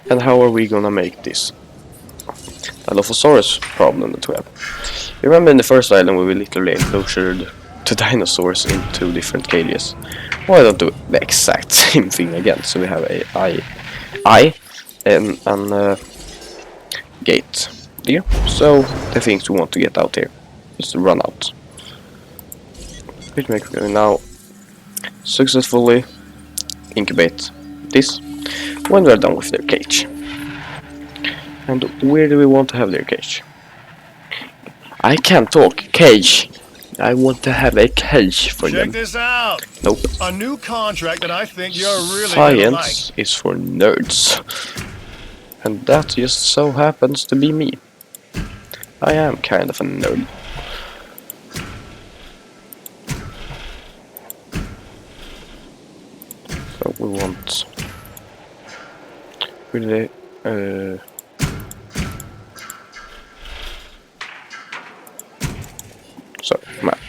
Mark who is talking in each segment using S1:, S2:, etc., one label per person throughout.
S1: And how are we gonna make this Dilophosaurus problem that we have? You remember in the first island we literally enclosed the dinosaurs in 2 different cages. Why don't do the exact same thing again? So we have a eye and an gate there. So the things we want to get out here just run out. Which makes we now successfully incubate this when we're done with their cage. And where do we want to have their cage? I can't talk. Cage. I want to have a cage for them.
S2: Check this out.
S1: Nope.
S2: A new contract that I think you're really gonna like.
S1: Science is for nerds. And that just so happens to be me. I am kind of a nerd. So we want really so map.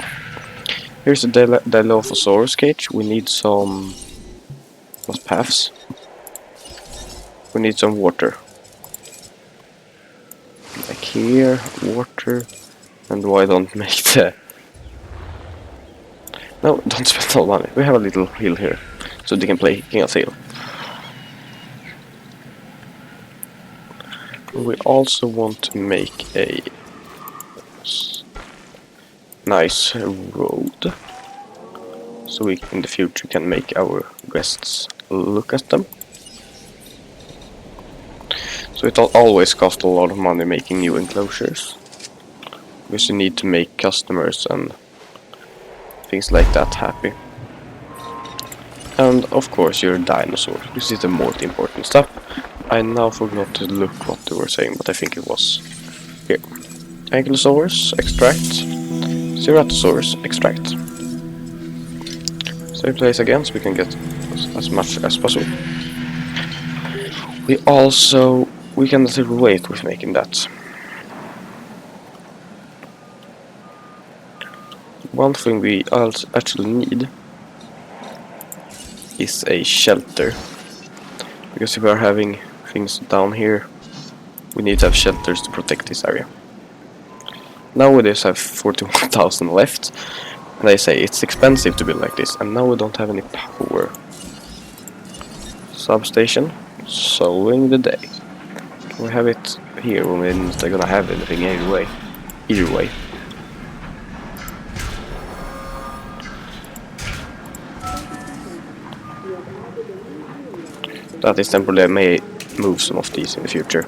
S1: Here's the Dilophosaurus cage. We need some paths. We need some water. Like here, water. And why don't make the... No, don't spend all money. We have a little hill here, so they can play King of Hill. We also want to make a nice road, so we in the future can make our guests look at them. So it'll always cost a lot of money making new enclosures, because you need to make customers and things like that happy. And of course your dinosaur. This is the most important stuff. I now forgot to look what they were saying, but I think it was here. Ankylosaurus extract. Ceratosaurus extract. Same place again, so we can get as much as possible. We can still wait with making that. One thing we also actually need is a shelter, because if we are having things down here, we need to have shelters to protect this area. Now we just have 41,000 left, and they say it's expensive to build like this, and now we don't have any power. Substation, solving the day. Can we have it here when we're not gonna have anything anyway? Either way. That is temporarily. I may move some of these in the future.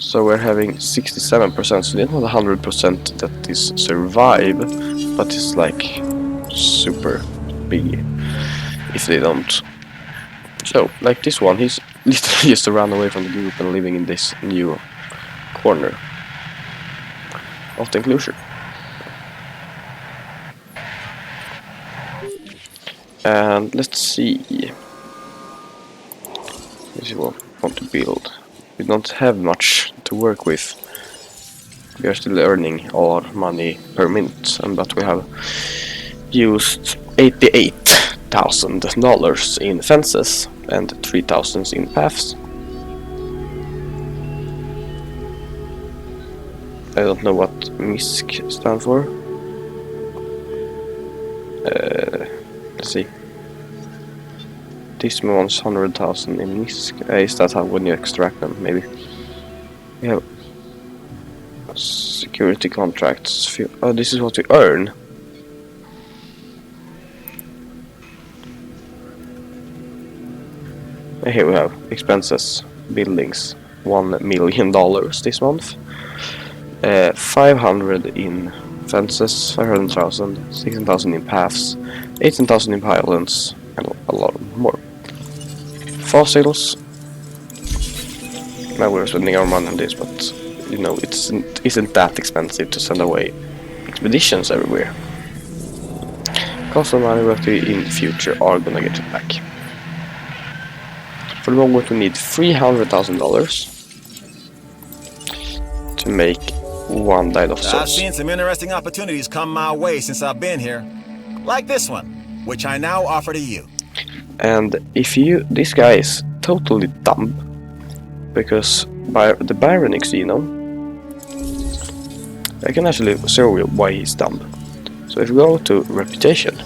S1: So we're having 67%, so it's not 100% that is survive, but it's like super big if they don't. So, like this one, he's literally just run away from the group and living in this new corner of the enclosure. And let's see. This is what we want to build. We don't have much to work with. We are still earning a lot of money per minute, but we have used $88,000 in fences and $3,000 in paths. I don't know what MISC stands for. Let's see. This one's 100,000 in MISC. Is that how when you extract them? Maybe. We have security contracts. Oh, this is what we earn. And here we have expenses, buildings, $1 million this month. 500 in fences, 500,000, 16,000 in paths, 18,000 in pylons, and a lot more. Fossils. Now we're spending our money on this, but you know it isn't that expensive to send away expeditions everywhere. Cost of money that we in the future are gonna get it back. For the moment we need $300,000 to make one Dilophosaurus.
S2: I've seen some interesting opportunities come my way since I've been here. Like this one.
S3: which I now offer to you.
S1: And if you, this guy is totally dumb, because by the Baronic Xenon, I can actually show you why he's dumb. So if we go to Reputation,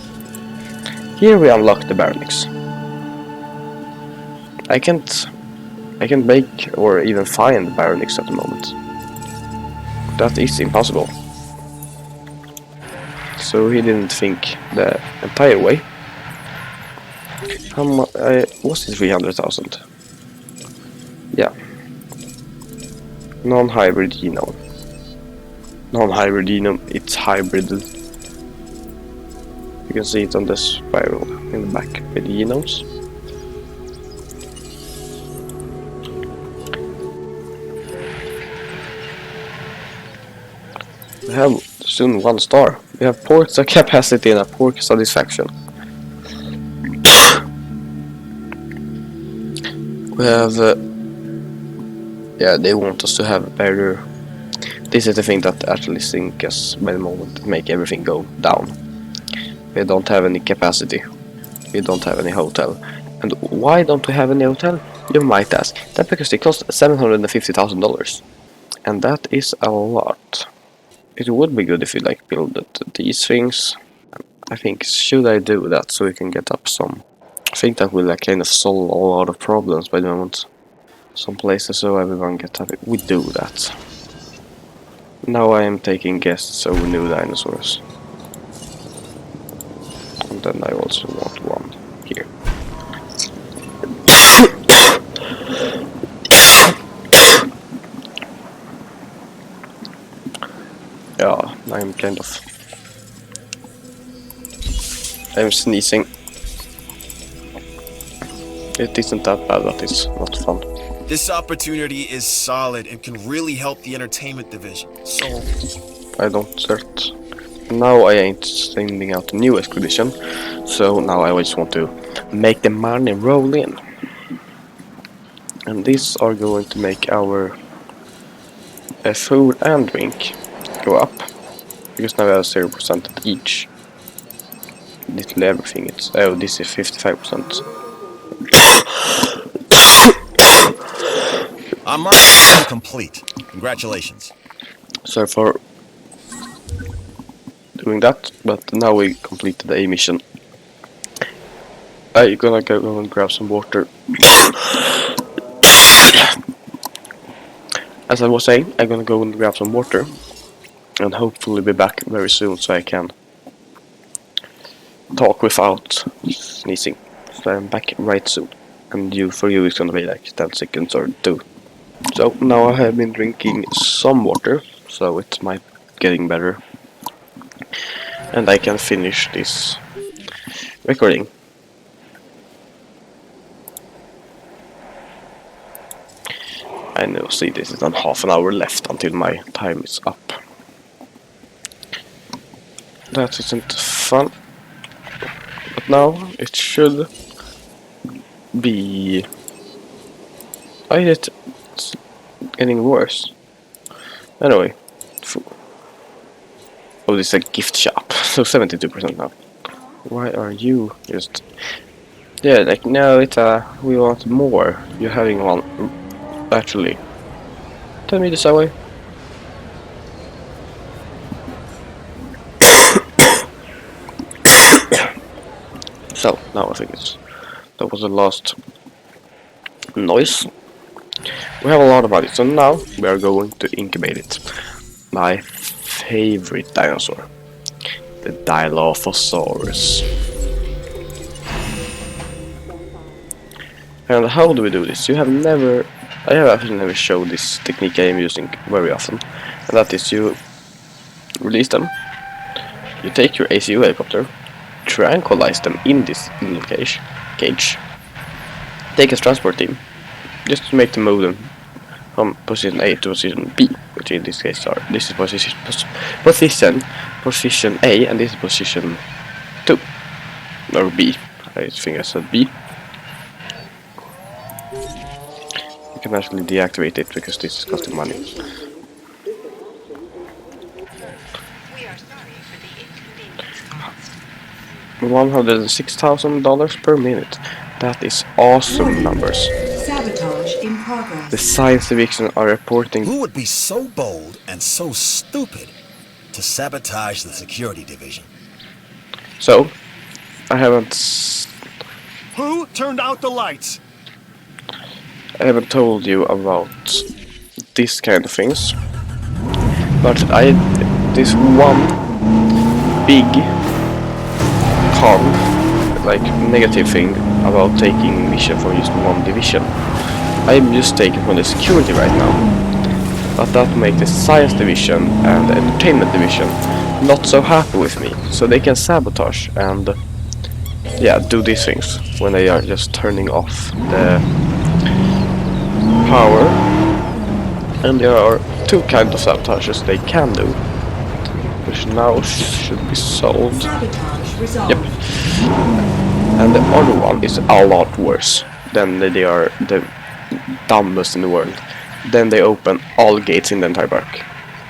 S1: here we unlock the Baronics. I can't make or even find Baronics at the moment. That is impossible. So he didn't think the entire way. How much was it? 300,000. Yeah. Non-hybrid genome. Non-hybrid genome, it's hybrid. You can see it on the spiral in the back with the genomes. We have soon 1 star. We have port capacity and a port satisfaction. We have yeah, they want us to have better. This is the thing that actually sinks us by the moment, make everything go down. We don't have any capacity. We don't have any hotel. And why don't we have any hotel? You might ask. That's because they cost $750,000. And that is a lot. It would be good if you like build these things. I think, should I do that so we can get up some? I think that will kind of solve a lot of problems by the moment. Some places so everyone gets happy. We do that. Now I am taking guests over new dinosaurs. And then I also want one here. Yeah, I'm kind of... I'm sneezing. It isn't that bad, but it's not fun.
S3: This opportunity is solid and can really help the entertainment division. So
S1: I don't start. Now I ain't sending out a new expedition, so now I just want to make the money roll in. And these are going to make our food and drink go up, because now we have 0% at each. Literally everything. It's this is 55%.
S3: I'm marking complete. Congratulations.
S1: Sorry for doing that, but now we completed the A mission. I'm gonna go and grab some water. As I was saying, I'm gonna go and grab some water and hopefully be back very soon so I can talk without sneezing. So I'm back right soon. And for you it's gonna be like 10 seconds or 2. So now I have been drinking some water, so it's getting better. And I can finish this recording. I know, see, this is on half an hour left until my time is up. That isn't fun. But now it should be... Why is it getting worse? Anyway. Oh, this is a gift shop. So 72% now. Why are you just... Yeah, like, no, it's we want more. You're having one... Actually. Tell me this away. So, now I think that was the last noise. We have a lot of money, so now we are going to incubate it. My favorite dinosaur. The Dilophosaurus. And how do we do this? I have actually never showed this technique I am using very often. And that is, you release them, you take your ACU helicopter, tranquilize them in this little cage, take a transport team, just to make them move them from position A to position B, which in this case this is position A and this is position 2, or B, I think I said B. You can actually deactivate it because this is costing money. $106,000 per minute. That is awesome numbers.
S4: Sabotage in progress.
S1: The science division are reporting.
S3: Who would be so bold and so stupid to sabotage the security division?
S1: So, I haven't
S2: Who turned out the lights?
S1: told you about this kind of things, but this one big like negative thing about taking mission from just one division. I'm just taking from the security right now, but that makes the science division and the entertainment division not so happy with me, so they can sabotage and do these things when they are just turning off the power. And there are two kinds of sabotages they can do, which now should be solved.
S4: Sabotage resolved.
S1: Yep. And the other one is a lot worse. Then they are the dumbest in the world. Then they open all gates in the entire park.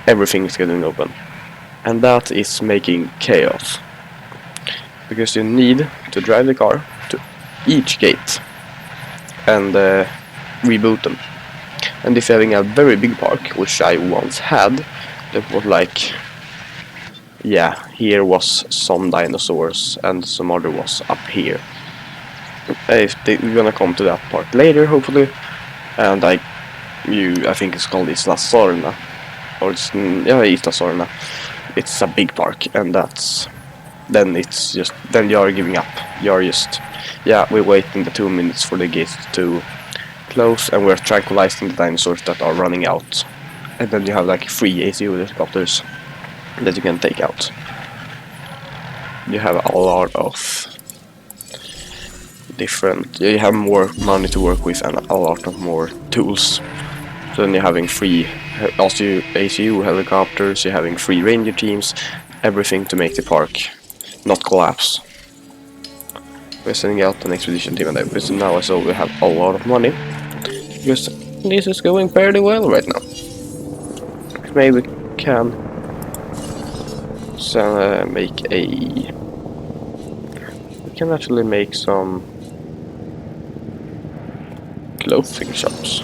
S1: Everything is getting open. And that is making chaos. Because you need to drive the car to each gate and reboot them. And if you're having a very big park, which I once had, that was like, here was some dinosaurs and some other was up here. We're gonna come to that part later, hopefully. And I think it's called Isla Sorna, or Isla Sorna. It's a big park, and then you are giving up. You're just, we're waiting the 2 minutes for the gates to close, and we're tranquilizing the dinosaurs that are running out. And then you have like 3 ACU helicopters that you can take out. You have a lot of different. You have more money to work with and a lot of more tools. So then you're having 3 ACU helicopters. You're having 3 ranger teams. Everything to make the park not collapse. We're sending out an expedition team and everything now, so we have a lot of money. Because this is going fairly well right now. Maybe we can we can actually make some clothing shops.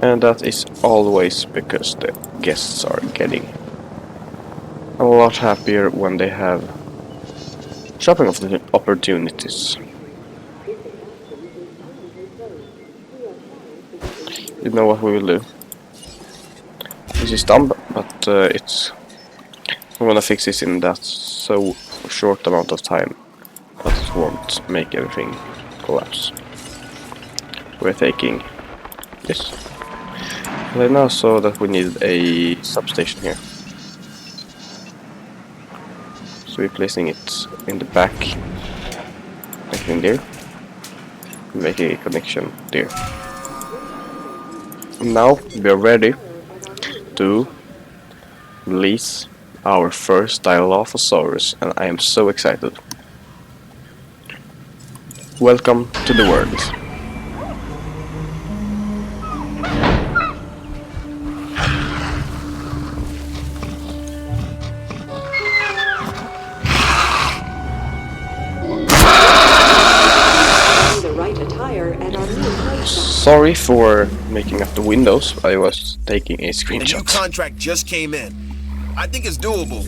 S1: And that is always because the guests are getting a lot happier when they have shopping opportunities. You know what we will do? This is dumb, but I'm gonna fix this in that so short amount of time that it won't make everything collapse. We're taking this. And I now saw that we needed a substation here. So we're placing it in the back, like in there, making a connection there. Now we are ready to release our first Dilophosaurus, and I am so excited. Welcome to the world. Sorry for making up the windows, I was taking a
S3: The new
S1: screenshot.
S3: contract just came in. I think it's doable.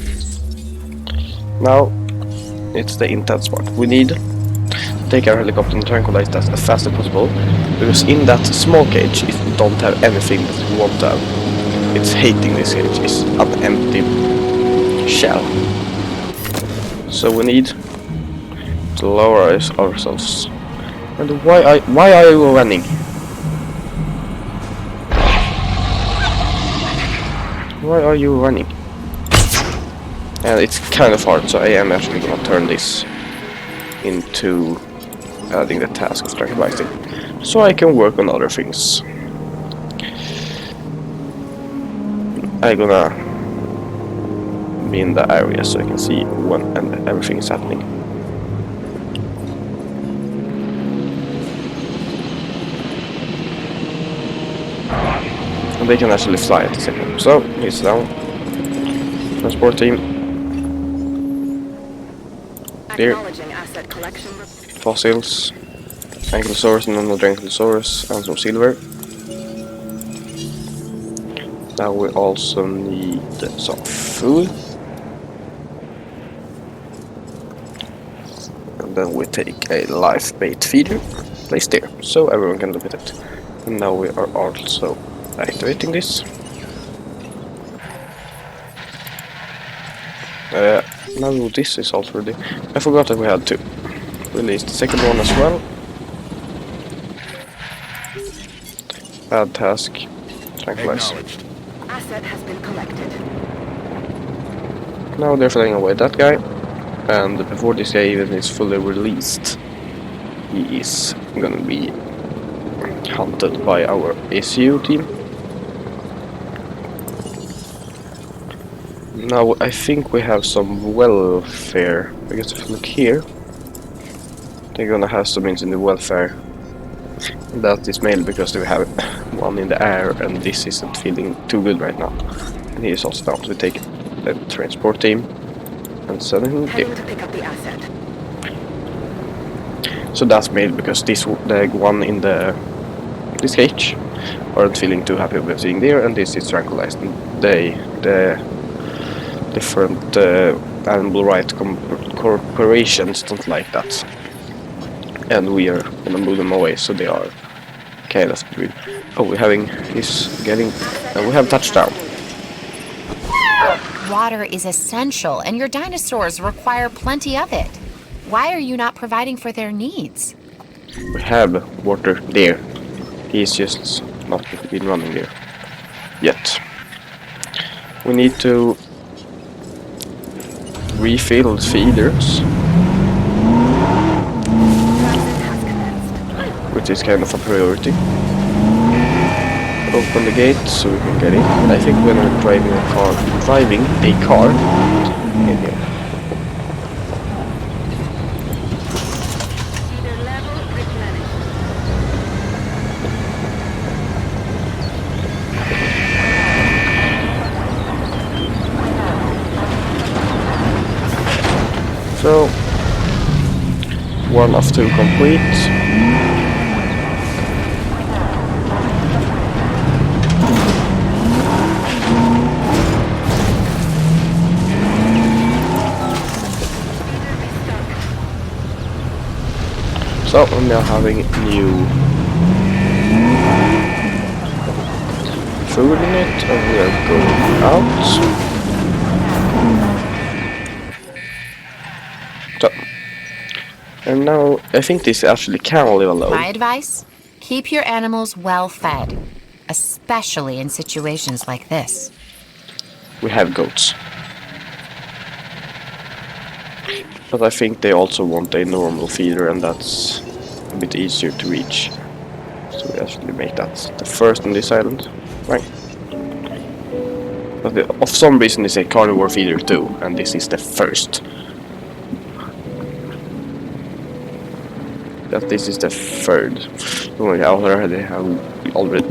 S1: Now, it's the intense part. We need to take our helicopter and tranquilize that as fast as possible, because in that small cage it don't have anything that we want to have. It's hating this cage, it's an empty shell. So we need to lower ourselves. And why are you running? Why are you running? And it's kind of hard, so I am actually gonna turn this into adding the task of tranquilizing, so I can work on other things. I'm gonna be in the area so I can see when and everything is happening. And they can actually fly at the same time. So, he's down. Transport team. There.
S5: Acknowledging asset collection.
S1: Fossils. Ankylosaurus and another Ankylosaurus. And some silver. Now we also need some food. And then we take a live bait feeder. Placed there. So everyone can look at it. And now we are also activating this. Now this is also ready. I forgot that we had to release the second one as well. Bad task. Tranquilize.
S2: Acknowledged.
S5: Asset has been collected.
S1: Now they're flying away that guy. And before this guy even is fully released, he is gonna be hunted by our SU team. Now I think we have some welfare, because if you look here, they're gonna have some in the welfare. That is mainly because they have one in the air and this isn't feeling too good right now. And he is also down, so we take the transport team and send him
S5: Heading
S1: there.
S5: to pick up the asset.
S1: So that's mainly because the one in this cage aren't feeling too happy with being there, and this is tranquilized. And the different animal rights corporations don't like that, and we are gonna move them away, so they are kind of between. Oh, we're having we have touchdown.
S6: Water is essential, and your dinosaurs require plenty of it. Why are you not providing for their needs?
S1: We have water there. He's just not been running there yet. We need to refill feeders, which is kind of a priority. Open the gate so we can get in. I think when we're driving a car in here.
S5: Feeder level replenished.
S1: So, 1 of 2 complete. So, we're now having new food in it, and we are going out. So, and now I think this actually can live alone.
S6: My advice? Keep your animals well fed, especially in situations like this.
S1: We have goats. But I think they also want a normal feeder, and that's a bit easier to reach. So we actually make that the first on this island. Right. But of some reason it's a carnivore feeder too, and this is the first. That this is the third. We already have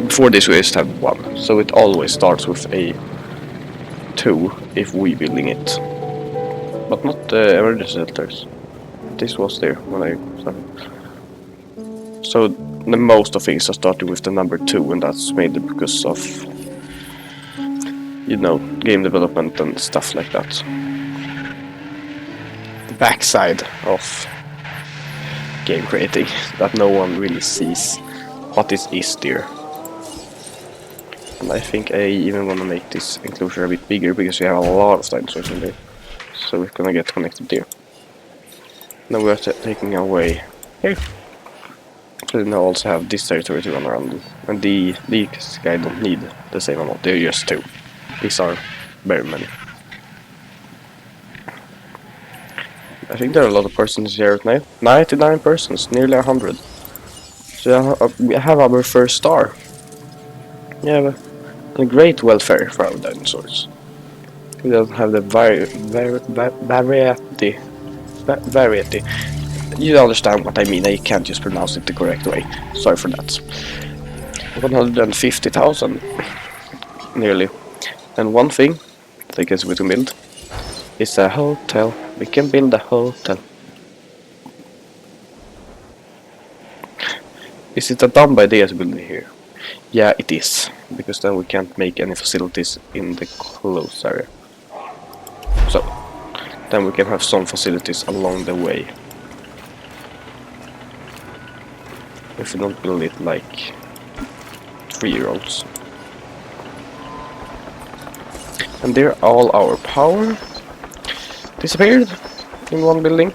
S1: before this we used to have 1. So it always starts with a 2 if we building it. But not the emergency shelters. This was there when I started. So the most of things are starting with the number 2, and that's mainly because of, you know, game development and stuff like that. The backside of game creating that no one really sees what is there. And I think I even want to make this enclosure a bit bigger because we have a lot of dinosaurs in there. So we're gonna get connected there. Now we're taking away here. So now also have this territory to run around. And these guys don't need the same amount, they're just 2. These are very many. I think there are a lot of persons here at night. 99 persons, nearly 100. So we have our first star. We have a great welfare for our dinosaurs. We don't have the variety. You understand what I mean, I can't just pronounce it the correct way. Sorry for that. 150,000. nearly. And one thing that I guess we can build is a hotel. We can build a hotel. Is it a dumb idea to build it here? Yeah, it is. Because then we can't make any facilities in the closed area. So, then we can have some facilities along the way. If we don't build it like 3-year-olds. And there all our power disappeared in one building.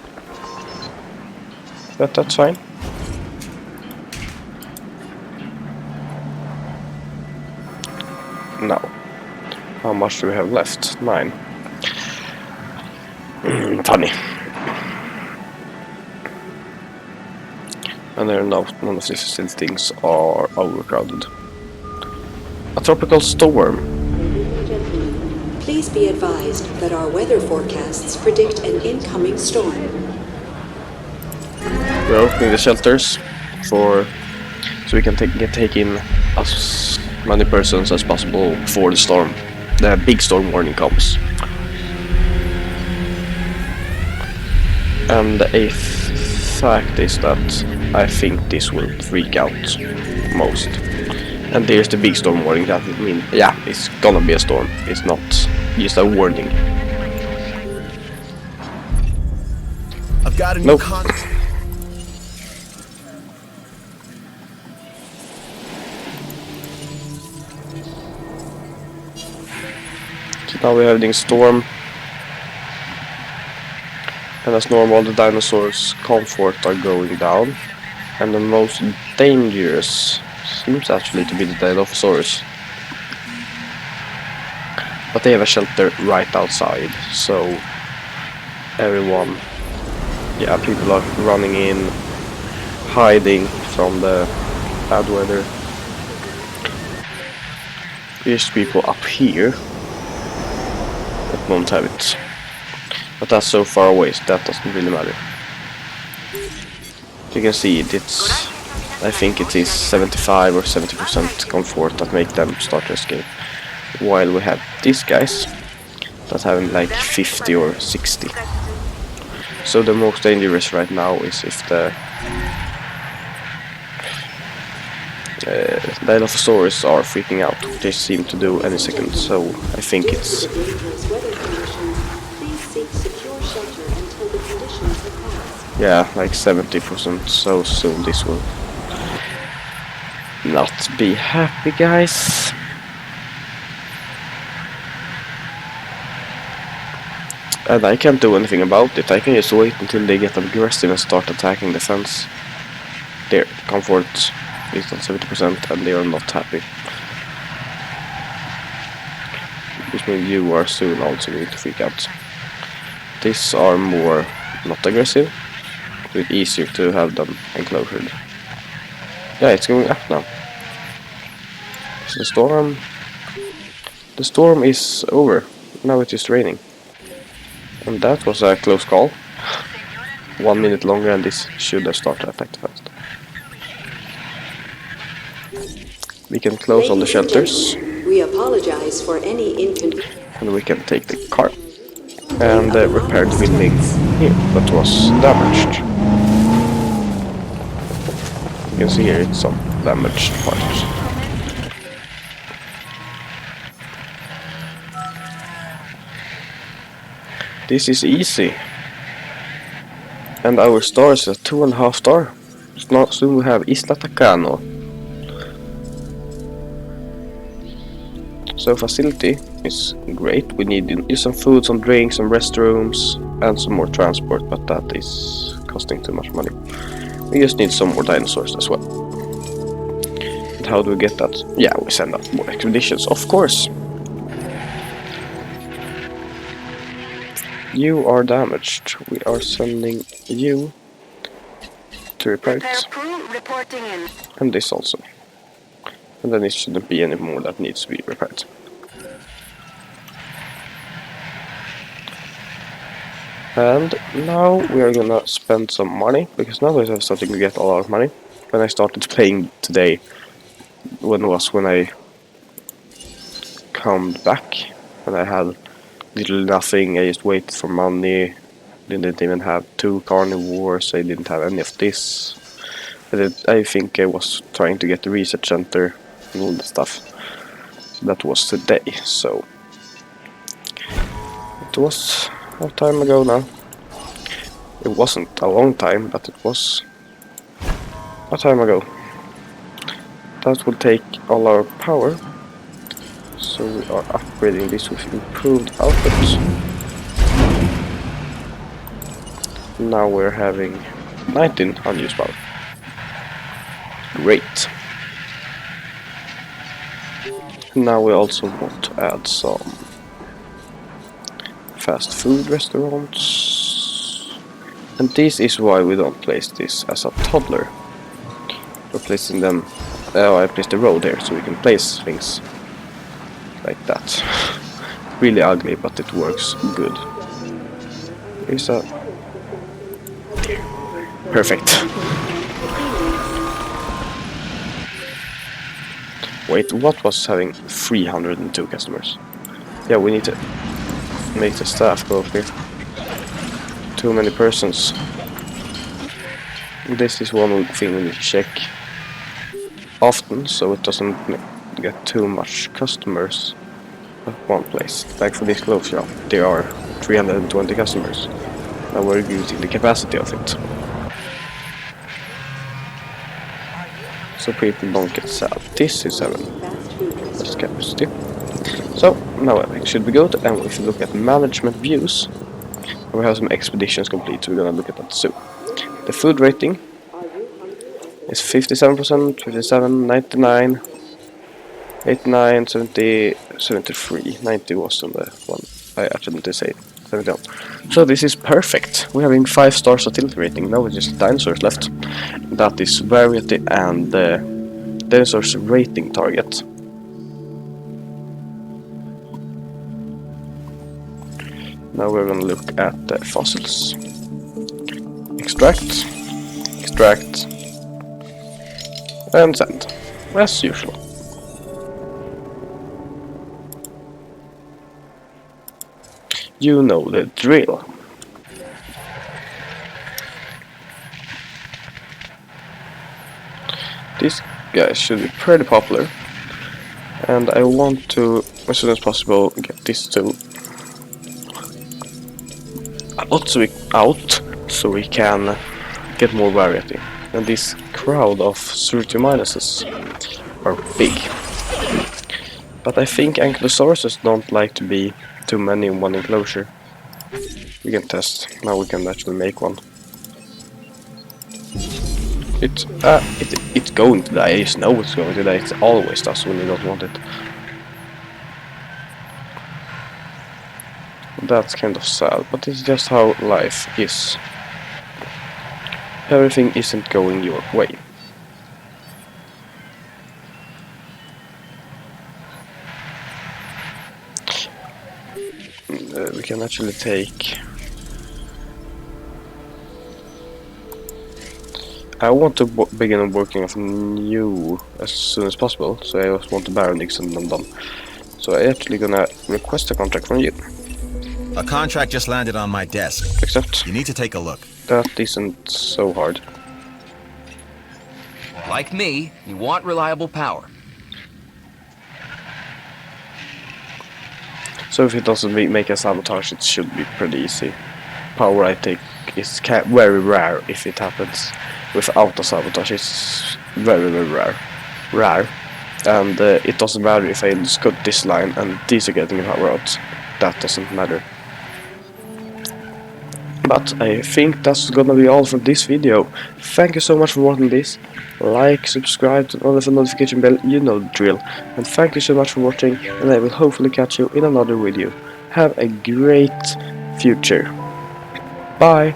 S1: But that's fine. Now, how much do we have left? 9. Funny. And there are none of these things are overcrowded. A tropical storm.
S4: Please be advised that our weather forecasts predict an incoming storm.
S1: We're opening the shelters so we can take in as many persons as possible before the big storm warning comes. And a fact is that I think this will freak out most. And there's the big storm warning. That means, yeah, it's gonna be a storm. It's not just a warning.
S3: I've got a new
S1: Nope. So now we're having storm. And as normal, the dinosaurs' comfort are going down. And the most dangerous seems actually to be the Dilophosaurus. But they have a shelter right outside, so everyone, yeah, people are running in, hiding from the bad weather. There's people up here that won't have it. But that's so far away, so that doesn't really matter. You can see I think it is 75 or 70% comfort that make them start to escape. While we have these guys that having like 50 or 60. So the most dangerous right now is if the Dilophosaurus are freaking out. They seem to do any second, so I think it's... yeah, like 70%, so soon this will not be happy, guys. And I can't do anything about it. I can just wait until they get aggressive and start attacking the fence. Their comfort is on 70% and they are not happy. Which means you are soon also going to freak out. These are more not aggressive. It's easier to have them enclosed. Yeah, it's going up now. So the storm is over. Now it is raining. And that was a close call. 1 minute longer and this should have started attack fast. We can close all the shelters.
S4: We apologize for any inconvenience.
S1: And we can take the car. And repair the building here that was damaged. You can see here it's some damaged parts. This is easy. And our star is a 2.5 star. Soon we have Isla Takano. So facility is great. We need some food, some drinks, some restrooms, and some more transport, but that is costing too much money. We just need some more dinosaurs as well. And how do we get that? Yeah, we send out more expeditions, of course. You are damaged. We are sending you to repair it.
S5: Reporting in.
S1: And this also. And then it shouldn't be any more that needs to be repaired. And now we are gonna spend some money, because now I'm starting to get a lot of money. When I started playing today, when I come back when I had little nothing. I just waited for money. Didn't even have 2 carnivores. I didn't have any of this. I think I was trying to get the research center and all the stuff. That was today, so it was a time ago now. It wasn't a long time, but it was a time ago. That will take all our power, so we are upgrading this with improved output. Now we're having 19 unused power. Great. Now we also want to add some fast food restaurants. And this is why we don't place this as a toddler. We're placing them... Oh, I placed the road here so we can place things like that. Really ugly, but it works good. Here's a... Perfect. Wait, what was having 302 customers? Yeah, we need to make the staff go up here. Too many persons. This is one thing we need to check often, so it doesn't get too much customers at one place. Like for this clothes shop, there are 320 customers. Now we're using the capacity of it. So people don't get sad. This is 7. That's capacity. So now should we go to, and if you look at management views, we have some expeditions complete, so we're gonna look at that soon. The food rating is 57%, 57, 99, 89, 70, 73. 90 was on the one I actually didn't say. 71. So this is perfect. We're having 5-star fertility rating. Now it's just dinosaurs left. That is variety and dinosaurs rating target. Now we're gonna look at the fossils. Extract, extract, and send, as usual. You know the drill. This guy should be pretty popular, and I want to, as soon as possible, get this tool out so we can get more variety. And this crowd of 30 minuses are big. But I think ankylosauruses don't like to be too many in one enclosure. We can test. Now we can actually make one. It's going to die. I just know it's going to die. It always does when you don't want it. That's kind of sad, but it's just how life is. Everything isn't going your way. We can actually take... I want to begin working on new as soon as possible, so I just want the Baronics and them done. So I'm actually gonna request a contract from you.
S3: A contract just landed on my desk.
S1: Except
S3: You need to take a look.
S1: that isn't so hard.
S7: Like me, you want reliable power.
S1: So if it doesn't make a sabotage, it should be pretty easy. Power I take is very rare if it happens. Without a sabotage, it's very rare. And it doesn't matter if I just cut this line and these are getting power out. That doesn't matter. But I think that's gonna be all for this video. Thank you so much for watching this. Like, subscribe, turn on the notification bell, you know the drill. And thank you so much for watching, and I will hopefully catch you in another video. Have a great future. Bye!